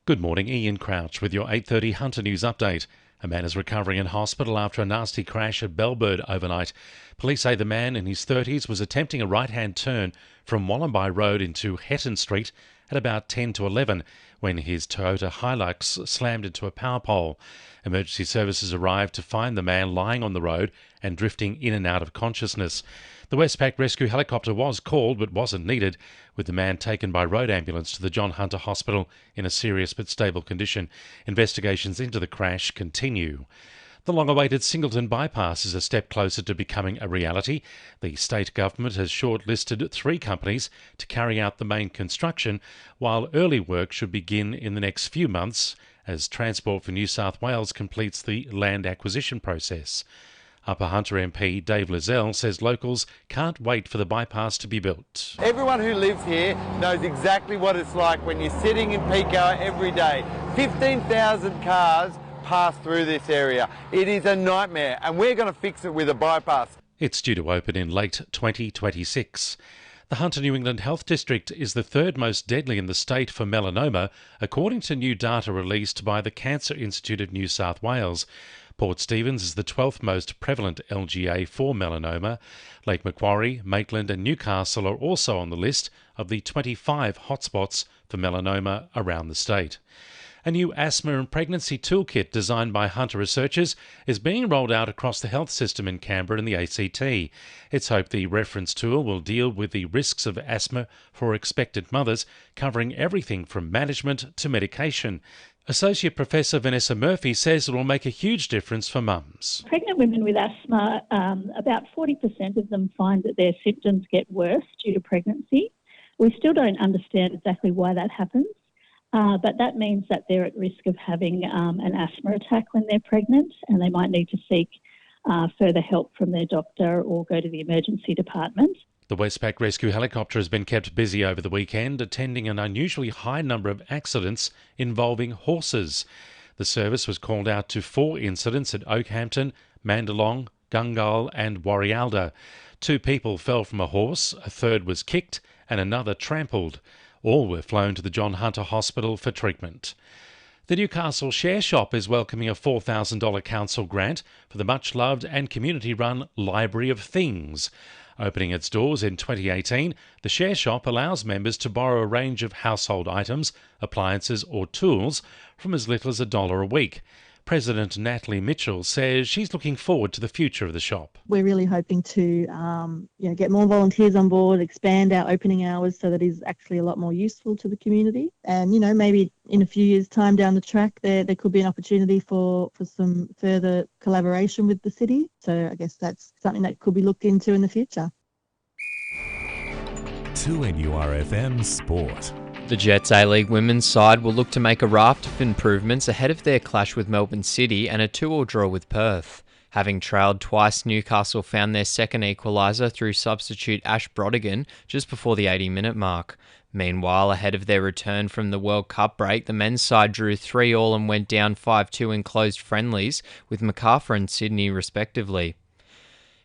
Good morning, Ian Crouch with your 8:30 Hunter News update. A man is recovering in hospital after a nasty crash at Bellbird overnight. Police say the man in his 30s was attempting a right-hand turn from Wallamby Road into Hetton Street at about 10 to 11 when his Toyota Hilux slammed into a power pole. Emergency services arrived to find the man lying on the road and drifting in and out of consciousness. The Westpac rescue helicopter was called but wasn't needed, with the man taken by road ambulance to the John Hunter Hospital in a serious but stable condition. Investigations into the crash continue. The long-awaited Singleton bypass is a step closer to becoming a reality. The state government has shortlisted 3 companies to carry out the main construction, while early work should begin in the next few months as Transport for New South Wales completes the land acquisition process. Upper Hunter MP Dave Lizelle says locals can't wait for the bypass to be built. Everyone who lives here knows exactly what it's like when you're sitting in peak hour every day. 15,000 cars pass through this area. It is a nightmare, and we're going to fix it with a bypass. It's due to open in late 2026. The Hunter New England Health District is the 3rd most deadly in the state for melanoma, according to new data released by the Cancer Institute of New South Wales. Port Stephens is the 12th most prevalent LGA for melanoma. Lake Macquarie, Maitland and Newcastle are also on the list of the 25 hotspots for melanoma around the state. A new asthma and pregnancy toolkit designed by Hunter researchers is being rolled out across the health system in Canberra and the ACT. It's hoped the reference tool will deal with the risks of asthma for expectant mothers, covering everything from management to medication. Associate Professor Vanessa Murphy says it will make a huge difference for mums. Pregnant women with asthma, about 40% of them find that their symptoms get worse due to pregnancy. We still don't understand exactly why that happens, but that means that they're at risk of having an asthma attack when they're pregnant, and they might need to seek further help from their doctor or go to the emergency department. The Westpac rescue helicopter has been kept busy over the weekend, attending an unusually high number of accidents involving horses. The service was called out to 4 incidents at Oakhampton, Mandalong, Gungal and Warrialda. 2 people fell from a horse, a 3rd was kicked and another trampled. All were flown to the John Hunter Hospital for treatment. The Newcastle Share Shop is welcoming a $4,000 council grant for the much-loved and community-run Library of Things. Opening its doors in 2018, the Share Shop allows members to borrow a range of household items, appliances or tools from as little as $1 a week. President Natalie Mitchell says she's looking forward to the future of the shop. We're really hoping to get more volunteers on board, expand our opening hours so that it's actually a lot more useful to the community. And, maybe in a few years' time down the track, there could be an opportunity for some further collaboration with the city. So I guess that's something that could be looked into in the future. 2NURFM Sport. The Jets A-League women's side will look to make a raft of improvements ahead of their clash with Melbourne City and a 2-2 draw with Perth. Having trailed twice, Newcastle found their second equaliser through substitute Ash Brodigan just before the 80-minute mark. Meanwhile, ahead of their return from the World Cup break, the men's side drew 3-3 and went down 5-2 in closed friendlies with Macarthur and Sydney respectively.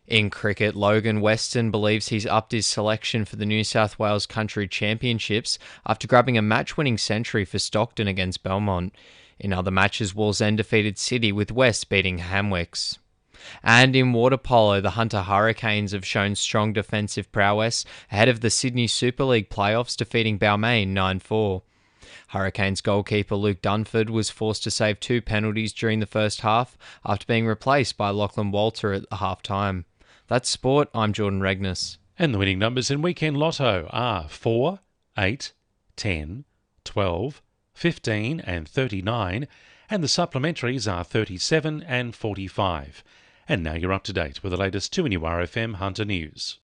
In cricket, Logan Weston believes he's upped his selection for the New South Wales Country Championships after grabbing a match-winning century for Stockton against Belmont. In other matches, Wallsend defeated City with West beating Hamwicks. And in water polo, the Hunter Hurricanes have shown strong defensive prowess ahead of the Sydney Super League playoffs defeating Balmain 9-4. Hurricanes goalkeeper Luke Dunford was forced to save 2 penalties during the first half after being replaced by Lachlan Walter at the half-time. That's sport. I'm Jordan Regnis. And the winning numbers in Weekend Lotto are 4, 8, 10, 12, 15 and 39, and the supplementaries are 37 and 45. And now you're up to date with the latest 2NURFM Hunter News.